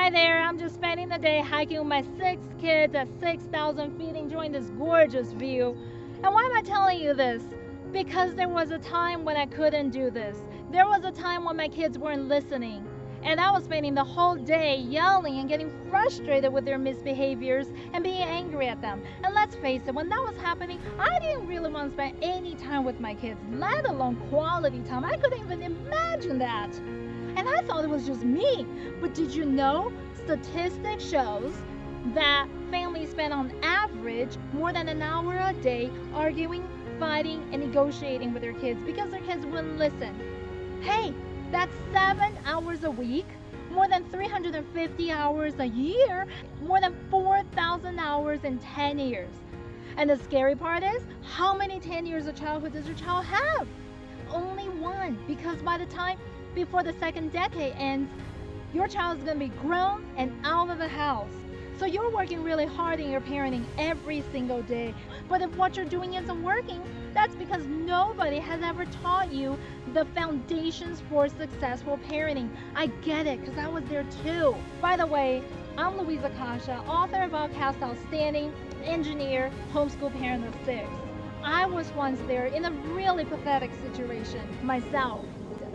Hi there, I'm just spending the day hiking with my 6 kids at 6,000 feet, enjoying this gorgeous view. And why am I telling you this? Because there was a time when I couldn't do this. There was a time when my kids weren't listening. And I was spending the whole day yelling and getting frustrated with their misbehaviors and being angry at them. And let's face it, when that was happening, I didn't really want to spend any time with my kids, let alone quality time. I couldn't even imagine that. And I thought it was just me. But did you know statistics shows that families spend on average more than an hour a day arguing, fighting, and negotiating with their kids because their kids wouldn't listen. Hey, that's 7 hours a week, more than 350 hours a year, more than 4,000 hours in 10 years. And the scary part is, how many 10 years of childhood does your child have? Only one, because by the time before the second decade ends, your child is going to be grown and out of the house. So you're working really hard in your parenting every single day. But if what you're doing isn't working, that's because nobody has ever taught you the foundations for successful parenting. I get it, because I was there too. By the way, I'm Louisa Kasha, author of Outcast Outstanding, engineer, homeschool parent of 6. I was once there in a really pathetic situation myself.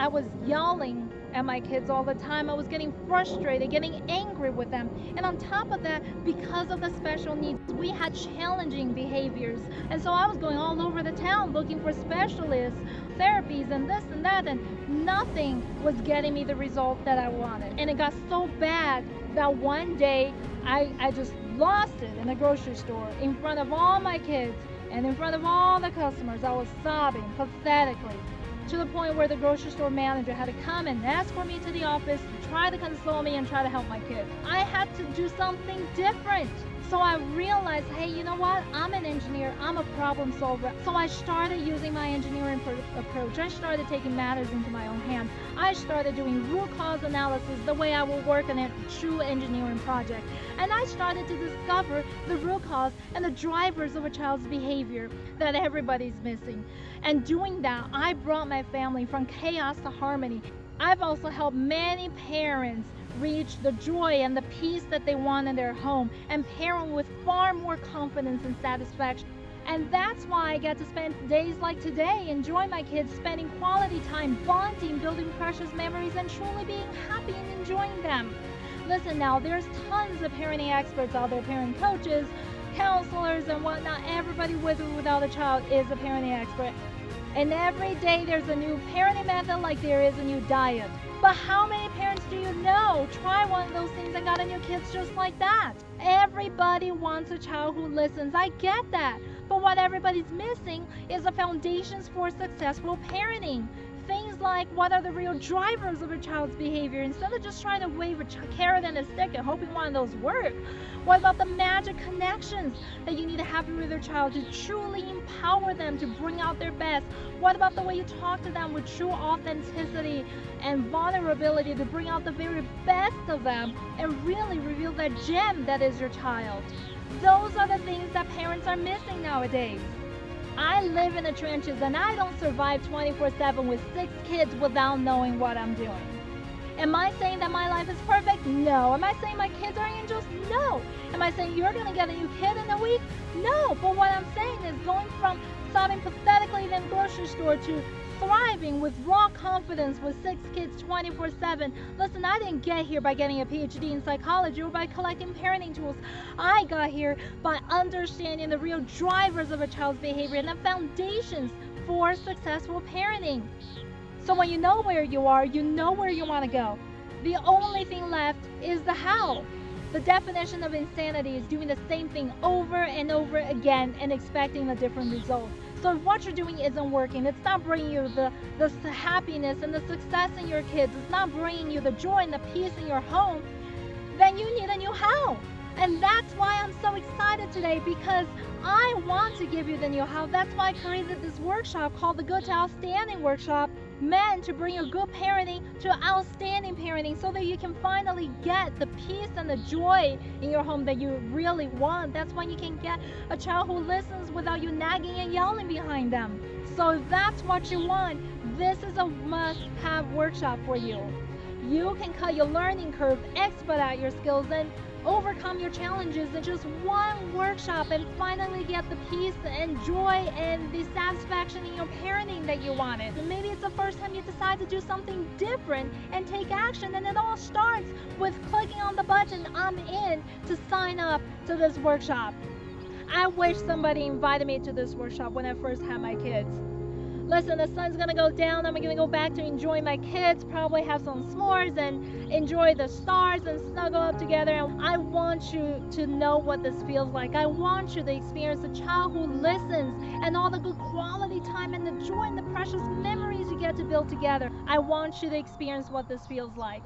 I was yelling at my kids all the time. I was getting frustrated, getting angry with them. And on top of that, because of the special needs, we had challenging behaviors. And so I was going all over the town looking for specialists, therapies, and this and that, and nothing was getting me the result that I wanted. And it got so bad that one day I just lost it in the grocery store in front of all my kids and in front of all the customers. I was sobbing pathetically, to the point where the grocery store manager had to come and escort me to the office to try to console me and try to help my kids. I had to do something different. So I realized, hey, you know what? I'm an engineer. I'm a problem solver. So I started using my engineering approach. I started taking matters into my own hands. I started doing root cause analysis the way I would work in a true engineering project. And I started to discover the root cause and the drivers of a child's behavior that everybody's missing. And doing that, I brought my family from chaos to harmony. I've also helped many parents reach the joy and the peace that they want in their home and parent with far more confidence and satisfaction. And that's why I get to spend days like today enjoying my kids, spending quality time, bonding, building precious memories, and truly being happy and enjoying them. Listen now, there's tons of parenting experts out there, parent coaches, counselors, and whatnot. Everybody with or without a child is a parenting expert. And every day there's a new parenting method like there is a new diet. But how many parents do you know try one of those things and got a new kids just like that? Everybody wants a child who listens. I get that. But what everybody's missing is the foundations for successful parenting. Things like, what are the real drivers of a child's behavior? Instead of just trying to wave a carrot and a stick and hoping one of those work, what about the magic connections that you need to have with your child to truly empower them to bring out their best? What about the way you talk to them with true authenticity and vulnerability to bring out the very best of them and really reveal that gem that is your child? Those are the things that parents are missing nowadays. I live in the trenches and I don't survive 24/7 with 6 kids without knowing what I'm doing. Am I saying that my life is perfect? No. Am I saying my kids are angels? No. Am I saying you're going to get a new kid in a week? No. But what I'm saying is going from sobbing pathetically in the grocery store to thriving with raw confidence with 6 kids 24/7. Listen, I didn't get here by getting a PhD in psychology or by collecting parenting tools. I got here by understanding the real drivers of a child's behavior and the foundations for successful parenting. So when you know where you are, you know where you want to go. The only thing left is the how. The definition of insanity is doing the same thing over and over again and expecting a different result. So if what you're doing isn't working, it's not bringing you the happiness and the success in your kids, it's not bringing you the joy and the peace in your home, then you need a new how. And that's why I'm so excited today, because I want to give you the new how. That's why I created this workshop called the Good to Outstanding Workshop, meant to bring your good parenting to outstanding parenting so that you can finally get the peace and the joy in your home that you really want. That's when you can get a child who listens without you nagging and yelling behind them. So if that's what you want, this is a must-have workshop for you. You can cut your learning curve, expedite your skills, and overcome your challenges in just one workshop and finally get the peace and joy and the satisfaction in your parenting that you wanted. And maybe it's the first time you decide to do something different and take action, and it all starts with clicking on the button "I'm in" to sign up to this workshop. I wish somebody invited me to this workshop when I first had my kids. Listen, the sun's gonna go down. I'm gonna go back to enjoy my kids, probably have some s'mores and enjoy the stars and snuggle up together. And I want you to know what this feels like. I want you to experience a child who listens and all the good quality time and the joy and the precious memories you get to build together. I want you to experience what this feels like.